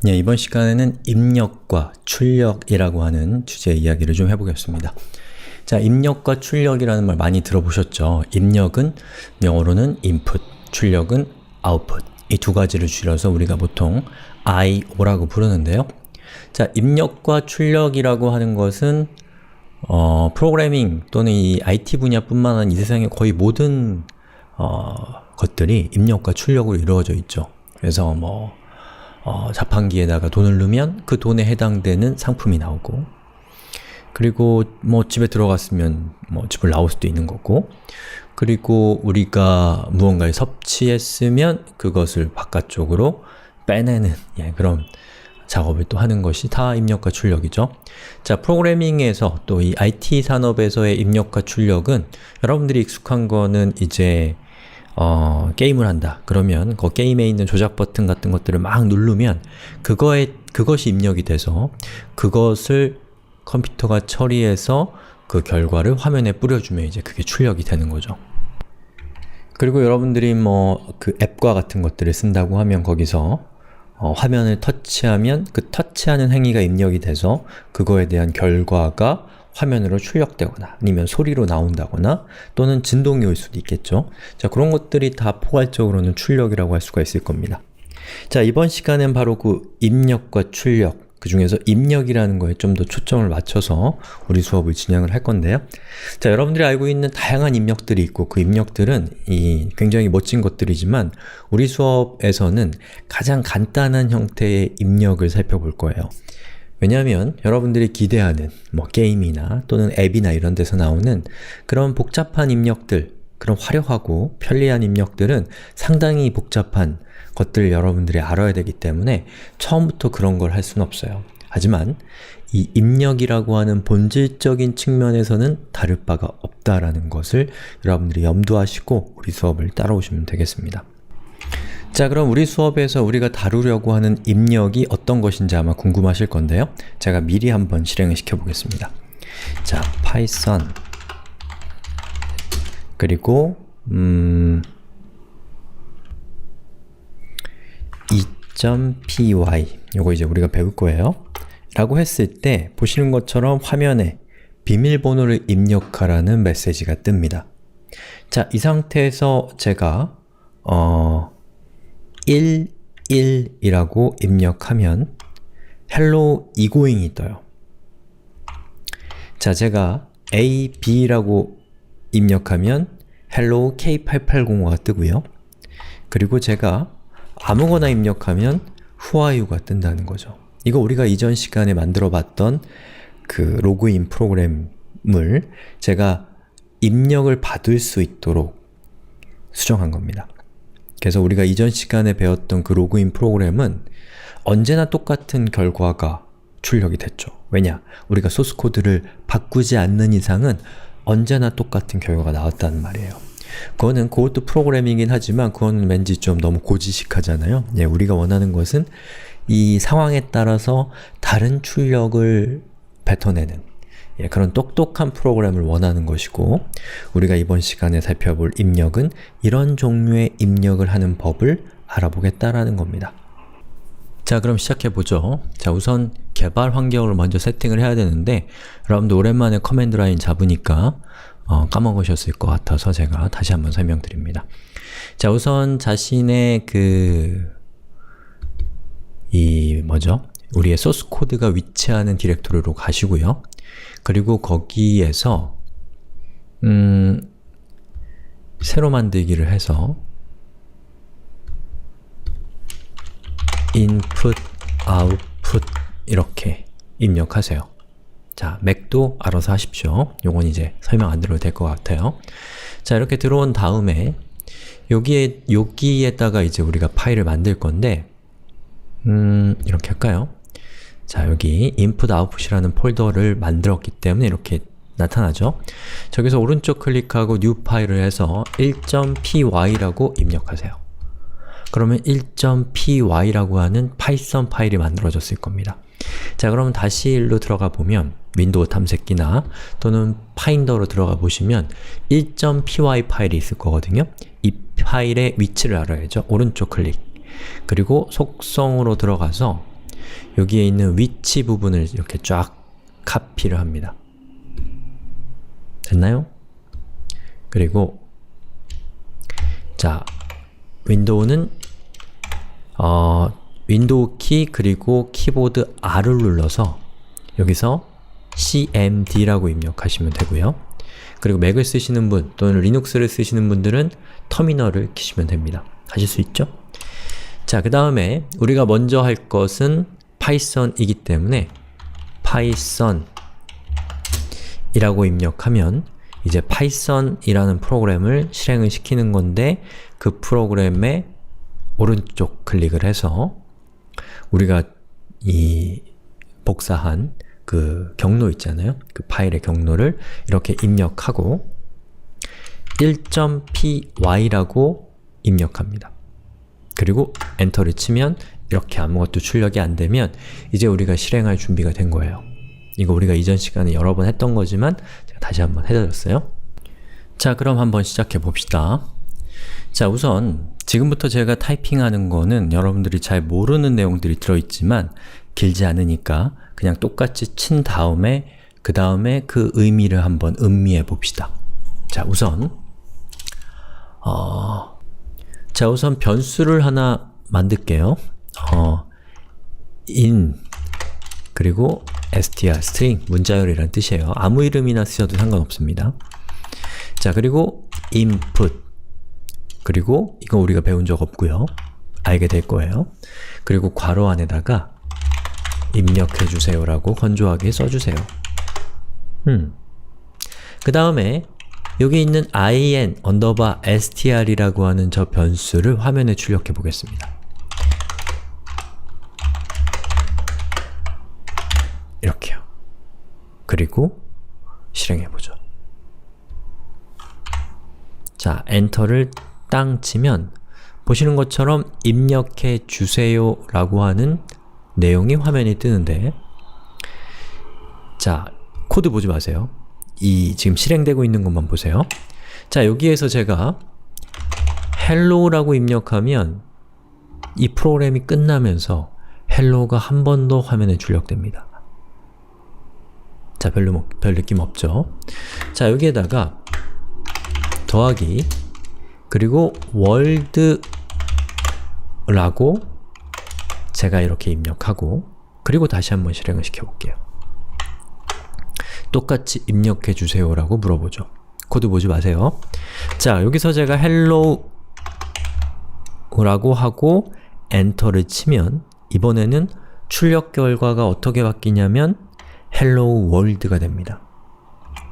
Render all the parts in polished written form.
네, 이번 시간에는 입력과 출력이라고 하는 주제의 이야기를 좀 해보겠습니다. 자, 입력과 출력이라는 말 많이 들어보셨죠? 입력은 영어로는 input, 출력은 output. 이 두 가지를 줄여서 우리가 보통 I/O라고 부르는데요. 자, 입력과 출력이라고 하는 것은 프로그래밍 또는 이 IT 분야뿐만 아니라 이 세상의 거의 모든 것들이 입력과 출력으로 이루어져 있죠. 그래서 자판기에다가 돈을 넣으면 그 돈에 해당되는 상품이 나오고, 그리고 집에 들어갔으면 집을 나올 수도 있는 거고, 그리고 우리가 무언가를 섭취했으면 그것을 바깥쪽으로 빼내는 그런 작업을 또 하는 것이 다 입력과 출력이죠. 자, 프로그래밍에서 또 이 IT 산업에서의 입력과 출력은 여러분들이 익숙한 거는 이제 게임을 한다. 그러면 그 게임에 있는 조작 버튼 같은 것들을 막 누르면 그것이 입력이 돼서 그것을 컴퓨터가 처리해서 그 결과를 화면에 뿌려주면 이제 그게 출력이 되는 거죠. 그리고 여러분들이 그 앱과 같은 것들을 쓴다고 하면 거기서 화면을 터치하면 그 터치하는 행위가 입력이 돼서 그거에 대한 결과가 화면으로 출력되거나 아니면 소리로 나온다거나 또는 진동이 올 수도 있겠죠. 자, 그런 것들이 다 포괄적으로는 출력이라고 할 수가 있을 겁니다. 자, 이번 시간엔 바로 그 입력과 출력, 그 중에서 입력이라는 거에 좀 더 초점을 맞춰서 우리 수업을 진행을 할 건데요. 자, 여러분들이 알고 있는 다양한 입력들이 있고 그 입력들은 굉장히 멋진 것들이지만 우리 수업에서는 가장 간단한 형태의 입력을 살펴볼 거예요. 왜냐하면 여러분들이 기대하는 게임이나 또는 앱이나 이런 데서 나오는 그런 복잡한 입력들, 그런 화려하고 편리한 입력들은 상당히 복잡한 것들을 여러분들이 알아야 되기 때문에 처음부터 그런 걸 할 수는 없어요. 하지만 이 입력이라고 하는 본질적인 측면에서는 다를 바가 없다라는 것을 여러분들이 염두하시고 우리 수업을 따라오시면 되겠습니다. 자, 그럼 우리 수업에서 우리가 다루려고 하는 입력이 어떤 것인지 아마 궁금하실 건데요. 제가 미리 한번 실행을 시켜보겠습니다. 자, python 그리고 2.py 요거 이제 우리가 배울 거예요. 라고 했을 때 보시는 것처럼 화면에 비밀번호를 입력하라는 메시지가 뜹니다. 자, 이 상태에서 제가 11이라고 입력하면 hello egoing이 떠요. 자, 제가 ab라고 입력하면 hello K8805가 뜨고요. 그리고 제가 아무거나 입력하면 who are you가 뜬다는 거죠. 이거 우리가 이전 시간에 만들어 봤던 그 로그인 프로그램을 제가 입력을 받을 수 있도록 수정한 겁니다. 그래서 우리가 이전 시간에 배웠던 그 로그인 프로그램은 언제나 똑같은 결과가 출력이 됐죠. 왜냐? 우리가 소스 코드를 바꾸지 않는 이상은 언제나 똑같은 결과가 나왔다는 말이에요. 그것도 프로그래밍이긴 하지만 그거는 왠지 좀 너무 고지식하잖아요. 우리가 원하는 것은 이 상황에 따라서 다른 출력을 뱉어내는 그런 똑똑한 프로그램을 원하는 것이고, 우리가 이번 시간에 살펴볼 입력은 이런 종류의 입력을 하는 법을 알아보겠다라는 겁니다. 자, 그럼 시작해보죠. 자, 우선 개발 환경을 먼저 세팅을 해야 되는데 여러분들 오랜만에 커맨드 라인 잡으니까 까먹으셨을 것 같아서 제가 다시 한번 설명드립니다. 자, 우선 자신의 우리의 소스 코드가 위치하는 디렉토리로 가시고요. 그리고 거기에서 새로 만들기를 해서 input, output 이렇게 입력하세요. 자, 맥도 알아서 하십시오. 요건 이제 설명 안 드려도 될 것 같아요. 자, 이렇게 들어온 다음에 여기에다가 이제 우리가 파일을 만들 건데 이렇게 할까요? 자, 여기 input, output이라는 폴더를 만들었기 때문에 이렇게 나타나죠? 저기서 오른쪽 클릭하고 new 파일을 해서 1.py라고 입력하세요. 그러면 1.py라고 하는 파이썬 파일이 만들어졌을 겁니다. 자, 그러면 다시 일로 들어가 보면 윈도우 탐색기나 또는 파인더로 들어가 보시면 1.py 파일이 있을 거거든요. 이 파일의 위치를 알아야죠. 오른쪽 클릭. 그리고 속성으로 들어가서 여기에 있는 위치 부분을 이렇게 쫙 카피를 합니다. 됐나요? 그리고 자, 윈도우는 윈도우 키 그리고 키보드 R을 눌러서 여기서 cmd라고 입력하시면 되고요. 그리고 맥을 쓰시는 분 또는 리눅스를 쓰시는 분들은 터미널을 키시면 됩니다. 하실 수 있죠? 자, 그 다음에 우리가 먼저 할 것은 파이썬이기 때문에 파이썬 이라고 입력하면 이제 파이썬이라는 프로그램을 실행을 시키는 건데 그 프로그램에 오른쪽 클릭을 해서 우리가 이 복사한 그 경로 있잖아요. 그 파일의 경로를 이렇게 입력하고 1.py라고 입력합니다. 그리고 엔터를 치면 이렇게 아무것도 출력이 안 되면 이제 우리가 실행할 준비가 된 거예요. 이거 우리가 이전 시간에 여러 번 했던 거지만 제가 다시 한번 해드렸어요. 자, 그럼 한번 시작해 봅시다. 자, 우선 지금부터 제가 타이핑하는 거는 여러분들이 잘 모르는 내용들이 들어있지만 길지 않으니까 그냥 똑같이 친 다음에 그 다음에 그 의미를 한번 음미해 봅시다. 자, 우선 변수를 하나 만들게요. in 그리고 str, string, 문자열이라는 뜻이에요. 아무 이름이나 쓰셔도 상관없습니다. 자, 그리고 input 그리고 이건 우리가 배운 적 없고요. 알게 될 거예요. 그리고 괄호 안에다가 입력해주세요 라고 건조하게 써주세요. 그 다음에 여기 있는 in_str이라고 하는 저 변수를 화면에 출력해 보겠습니다. 이렇게요. 그리고 실행해보죠. 자, 엔터를 땅 치면 보시는 것처럼 입력해 주세요 라고 하는 내용이 화면에 뜨는데 자, 코드 보지 마세요. 이 지금 실행되고 있는 것만 보세요. 자, 여기에서 제가 hello라고 입력하면 이 프로그램이 끝나면서 hello가 한 번 더 화면에 출력됩니다. 자, 별 느낌 없죠? 자, 여기에다가 더하기 그리고 world라고 제가 이렇게 입력하고 그리고 다시 한번 실행을 시켜볼게요. 똑같이 입력해주세요 라고 물어보죠. 코드 보지 마세요. 자, 여기서 제가 hello 라고 하고 엔터를 치면 이번에는 출력 결과가 어떻게 바뀌냐면 hello world가 됩니다.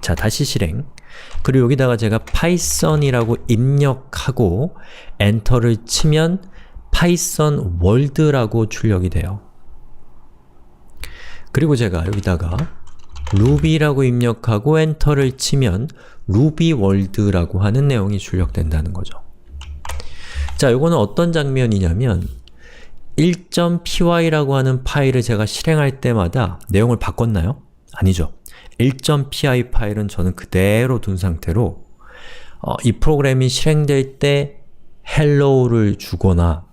자, 다시 실행. 그리고 여기다가 제가 python이라고 입력하고 엔터를 치면 python world라고 출력이 돼요. 그리고 제가 여기다가 ruby라고 입력하고 엔터를 치면 ruby world라고 하는 내용이 출력된다는 거죠. 자, 요거는 어떤 장면이냐면 1.py라고 하는 파일을 제가 실행할 때마다 내용을 바꿨나요? 아니죠. 1.py 파일은 저는 그대로 둔 상태로 이 프로그램이 실행될 때 hello를 주거나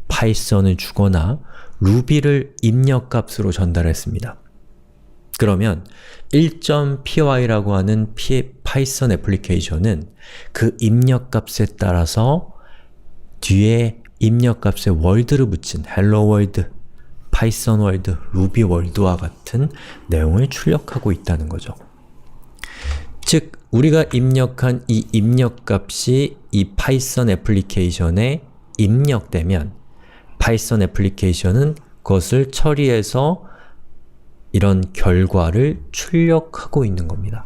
python을 주거나 ruby를 입력값으로 전달했습니다. 그러면 1.py라고 하는 파이썬 애플리케이션은 그 입력값에 따라서 뒤에 입력값에 world를 붙인 hello world, python world, ruby world와 같은 내용을 출력하고 있다는 거죠. 즉, 우리가 입력한 이 입력값이 이 파이썬 애플리케이션에 입력되면 파이썬 애플리케이션은 그것을 처리해서 이런 결과를 출력하고 있는 겁니다.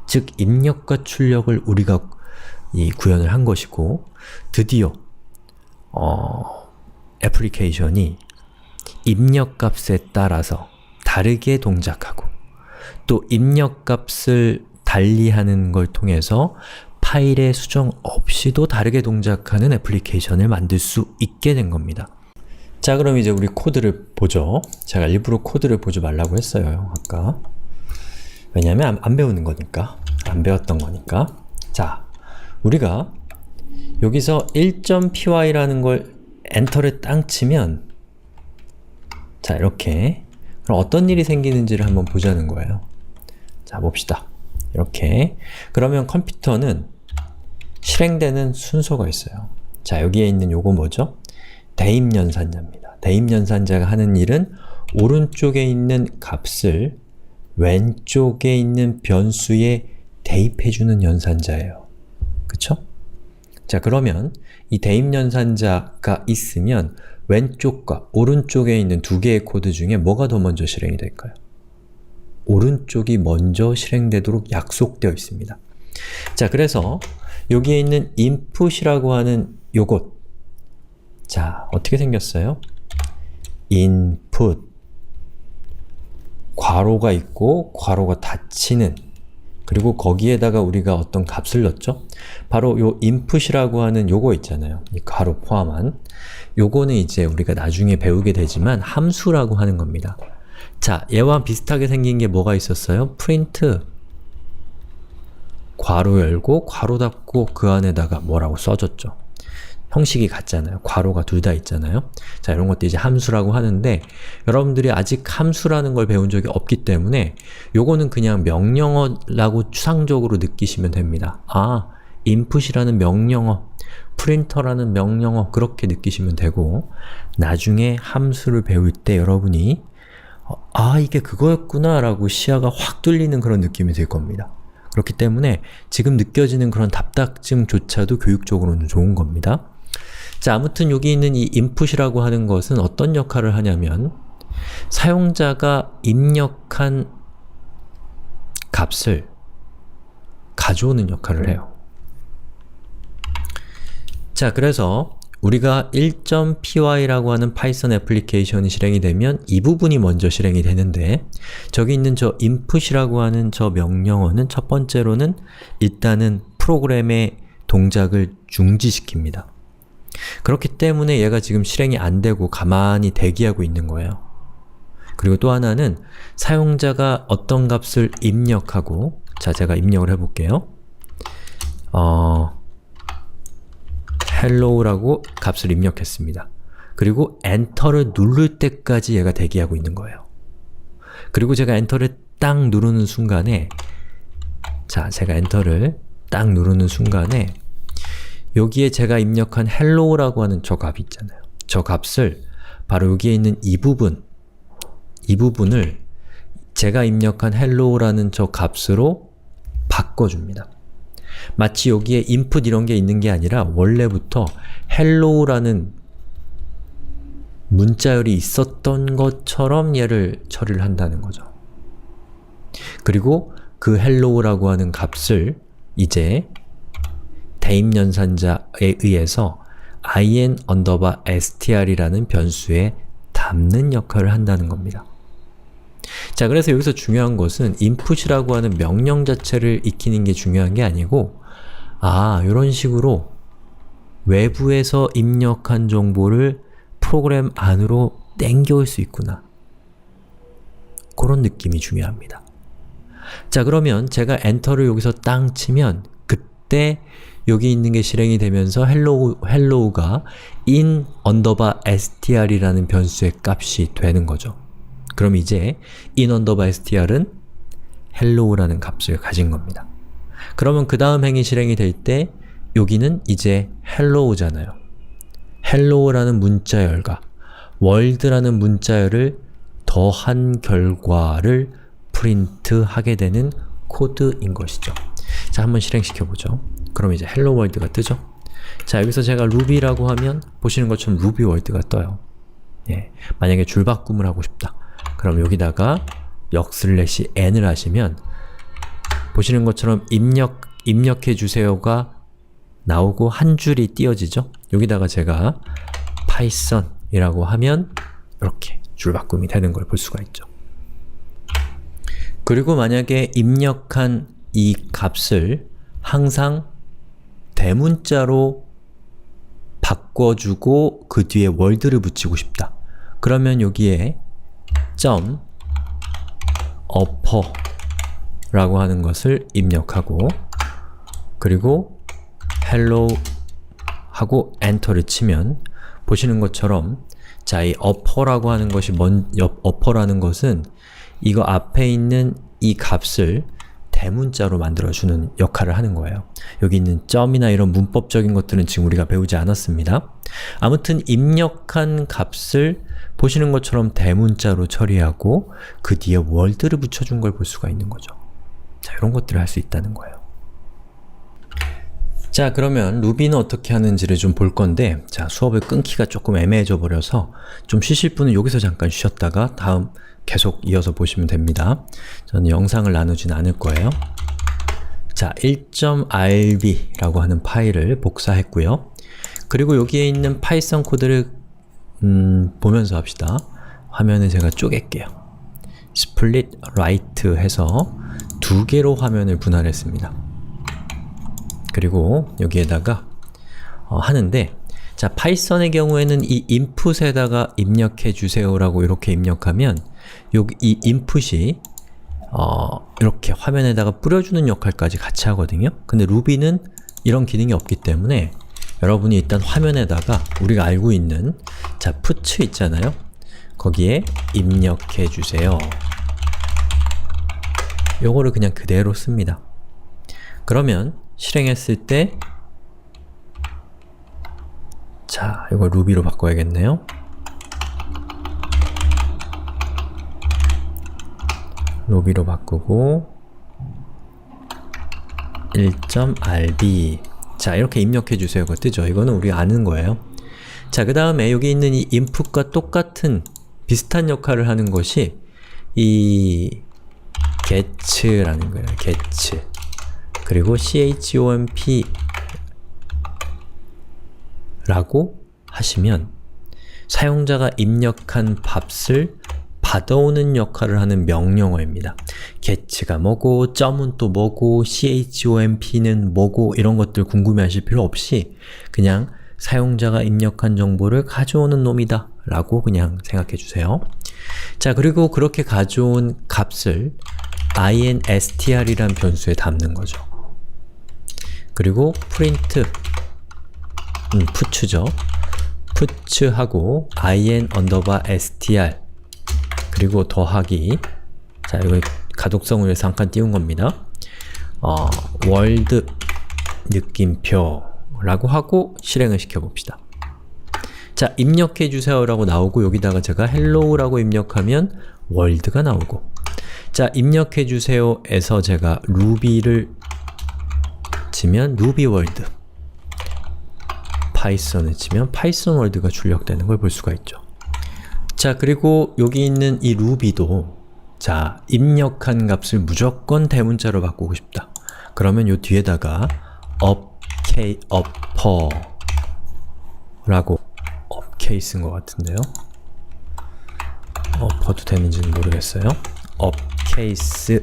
즉, 입력과 출력을 우리가 구현을 한 것이고 드디어 애플리케이션이 입력값에 따라서 다르게 동작하고 또 입력값을 달리하는 걸 통해서 파일의 수정 없이도 다르게 동작하는 애플리케이션을 만들 수 있게 된 겁니다. 자, 그럼 이제 우리 코드를 보죠. 제가 일부러 코드를 보지 말라고 했어요, 아까. 왜냐면 안 배우는 거니까. 안 배웠던 거니까. 자, 우리가 여기서 1.py라는 걸 엔터를 땅 치면 자, 이렇게. 그럼 어떤 일이 생기는지를 한번 보자는 거예요. 자, 봅시다. 이렇게. 그러면 컴퓨터는 실행되는 순서가 있어요. 자, 여기에 있는 요거 뭐죠? 대입연산자입니다. 대입연산자가 하는 일은 오른쪽에 있는 값을 왼쪽에 있는 변수에 대입해주는 연산자예요. 그쵸? 자, 그러면 이 대입연산자가 있으면 왼쪽과 오른쪽에 있는 두 개의 코드 중에 뭐가 더 먼저 실행이 될까요? 오른쪽이 먼저 실행되도록 약속되어 있습니다. 자, 그래서 여기에 있는 input이라고 하는 요것, 자, 어떻게 생겼어요? input 괄호가 있고 괄호가 닫히는, 그리고 거기에다가 우리가 어떤 값을 넣었죠? 바로 요 input이라고 하는 요거 있잖아요. 이 괄호 포함한 요거는 이제 우리가 나중에 배우게 되지만 함수라고 하는 겁니다. 자, 얘와 비슷하게 생긴 게 뭐가 있었어요? print 괄호 열고 괄호 닫고 그 안에다가 뭐라고 써줬죠? 형식이 같잖아요. 괄호가 둘 다 있잖아요. 자, 이런 것도 이제 함수라고 하는데 여러분들이 아직 함수라는 걸 배운 적이 없기 때문에 요거는 그냥 명령어라고 추상적으로 느끼시면 됩니다. 아, input이라는 명령어, printer라는 명령어, 그렇게 느끼시면 되고, 나중에 함수를 배울 때 여러분이 아, 이게 그거였구나 라고 시야가 확 뚫리는 그런 느낌이 들 겁니다. 그렇기 때문에 지금 느껴지는 그런 답답증조차도 교육적으로는 좋은 겁니다. 자, 아무튼 여기 있는 이 input이라고 하는 것은 어떤 역할을 하냐면 사용자가 입력한 값을 가져오는 역할을 해요. 자, 그래서 우리가 1.py라고 하는 파이썬 애플리케이션이 실행이 되면 이 부분이 먼저 실행이 되는데, 저기 있는 저 input이라고 하는 저 명령어는 첫 번째로는 일단은 프로그램의 동작을 중지시킵니다. 그렇기 때문에 얘가 지금 실행이 안 되고 가만히 대기하고 있는 거예요. 그리고 또 하나는 사용자가 어떤 값을 입력하고, 자, 제가 입력을 해볼게요. hello라고 값을 입력했습니다. 그리고 엔터를 누를 때까지 얘가 대기하고 있는 거예요. 그리고 제가 엔터를 딱 누르는 순간에, 자, 제가 엔터를 딱 누르는 순간에 여기에 제가 입력한 hello라고 하는 저 값 있잖아요. 저 값을 바로 여기에 있는 이 부분을 제가 입력한 hello라는 저 값으로 바꿔줍니다. 마치 여기에 input 이런 게 있는 게 아니라 원래부터 hello라는 문자열이 있었던 것처럼 얘를 처리를 한다는 거죠. 그리고 그 hello라고 하는 값을 이제 대입연산자에 의해서 in_str이라는 변수에 담는 역할을 한다는 겁니다. 자, 그래서 여기서 중요한 것은 input이라고 하는 명령 자체를 익히는 게 중요한 게 아니고, 아, 이런 식으로 외부에서 입력한 정보를 프로그램 안으로 땡겨올 수 있구나. 그런 느낌이 중요합니다. 자, 그러면 제가 엔터를 여기서 땅 치면 그때 여기 있는 게 실행이 되면서 hello가 in_str이라는 변수의 값이 되는 거죠. 그럼 이제 in_str은 hello라는 값을 가진 겁니다. 그러면 그 다음 행이 실행이 될 때 여기는 이제 hello잖아요. hello라는 문자열과 world라는 문자열을 더한 결과를 프린트하게 되는 코드인 것이죠. 자, 한번 실행시켜보죠. 그럼 이제 hello world가 뜨죠? 자, 여기서 제가 ruby라고 하면 보시는 것처럼 ruby world가 떠요. 예, 만약에 줄바꿈을 하고 싶다. 그럼 여기다가 \n을 하시면 보시는 것처럼 입력해주세요가 나오고 한 줄이 띄어지죠? 여기다가 제가 python이라고 하면 이렇게 줄바꿈이 되는 걸 볼 수가 있죠. 그리고 만약에 입력한 이 값을 항상 대문자로 바꿔주고 그 뒤에 월드를 붙이고 싶다. 그러면 여기에 upper 라고 하는 것을 입력하고, 그리고 hello 하고 엔터를 치면 보시는 것처럼 자, 이 upper라고 하는 것이 upper라는 것은 이거 앞에 있는 이 값을 대문자로 만들어주는 역할을 하는 거예요. 여기 있는 점이나 이런 문법적인 것들은 지금 우리가 배우지 않았습니다. 아무튼 입력한 값을 보시는 것처럼 대문자로 처리하고 그 뒤에 월드를 붙여준 걸 볼 수가 있는 거죠. 자, 이런 것들을 할 수 있다는 거예요. 자, 그러면 루비는 어떻게 하는지를 좀 볼 건데, 자, 수업을 끊기가 조금 애매해져 버려서 좀 쉬실 분은 여기서 잠깐 쉬었다가 다음 계속 이어서 보시면 됩니다. 저는 영상을 나누진 않을 거예요. 자, 1.rb 라고 하는 파일을 복사했고요. 그리고 여기에 있는 파이썬 코드를 보면서 합시다. 화면을 제가 쪼갤게요. split right 해서 두 개로 화면을 분할했습니다. 그리고 여기에다가 하는데, 자, 파이썬의 경우에는 이 input에다가 입력해 주세요 라고 이렇게 입력하면 여기 이 input이 이렇게 화면에다가 뿌려주는 역할까지 같이 하거든요. 근데 루비는 이런 기능이 없기 때문에 여러분이 일단 화면에다가 우리가 알고 있는 자, puts 있잖아요. 거기에 입력해 주세요. 요거를 그냥 그대로 씁니다. 그러면 실행했을 때, 자, 이거 루비로 바꿔야겠네요. 루비로 바꾸고 1.rb 자, 이렇게 입력해주세요가 뜨죠. 이거는 우리가 아는 거예요. 자, 그 다음에 여기 있는 이 input과 똑같은 비슷한 역할을 하는 것이 이 get라는 거예요. get 그리고 chomp 라고 하시면 사용자가 입력한 값을 받아오는 역할을 하는 명령어입니다. get가 뭐고, 점은 또 뭐고, chomp는 뭐고 이런 것들 궁금해하실 필요 없이 그냥 사용자가 입력한 정보를 가져오는 놈이다 라고 그냥 생각해주세요. 자, 그리고 그렇게 가져온 값을 instr이란 변수에 담는 거죠. 그리고 print puts죠. puts하고 in_str 그리고 더하기, 자, 이거 가독성을 위해서 잠깐 띄운 겁니다. 월드 느낌표라고 하고 실행을 시켜봅시다. 자, 입력해주세요 라고 나오고 여기다가 제가 hello라고 입력하면 월드가 나오고, 자, 입력해주세요에서 제가 ruby를 치면 ruby world, 파이썬을 치면 파이썬 월드가 출력되는 걸 볼 수가 있죠. 자, 그리고 여기 있는 이 ruby도, 자, 입력한 값을 무조건 대문자로 바꾸고 싶다. 그러면 요 뒤에다가 upper 라고, upcase인 것 같은데요. upper도 되는지는 모르겠어요. upcase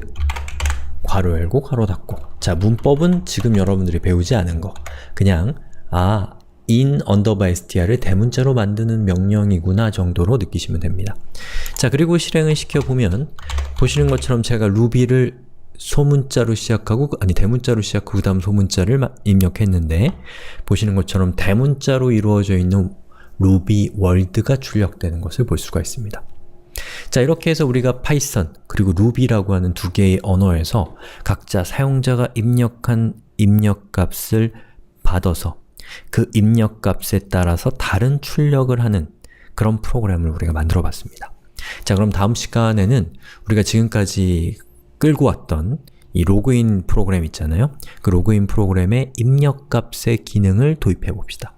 괄호 열고 괄호 닫고. 자, 문법은 지금 여러분들이 배우지 않은 거, 그냥 in_str를 대문자로 만드는 명령이구나 정도로 느끼시면 됩니다. 자, 그리고 실행을 시켜보면 보시는 것처럼 제가 ruby를 소문자로 시작하고, 아니 대문자로 시작하고 그 다음 소문자를 입력했는데 보시는 것처럼 대문자로 이루어져 있는 ruby world가 출력되는 것을 볼 수가 있습니다. 자, 이렇게 해서 우리가 파이썬 그리고 ruby라고 하는 두 개의 언어에서 각자 사용자가 입력한 입력값을 받아서 그 입력값에 따라서 다른 출력을 하는 그런 프로그램을 우리가 만들어 봤습니다. 자, 그럼 다음 시간에는 우리가 지금까지 끌고 왔던 이 로그인 프로그램 있잖아요. 그 로그인 프로그램의 입력값의 기능을 도입해 봅시다.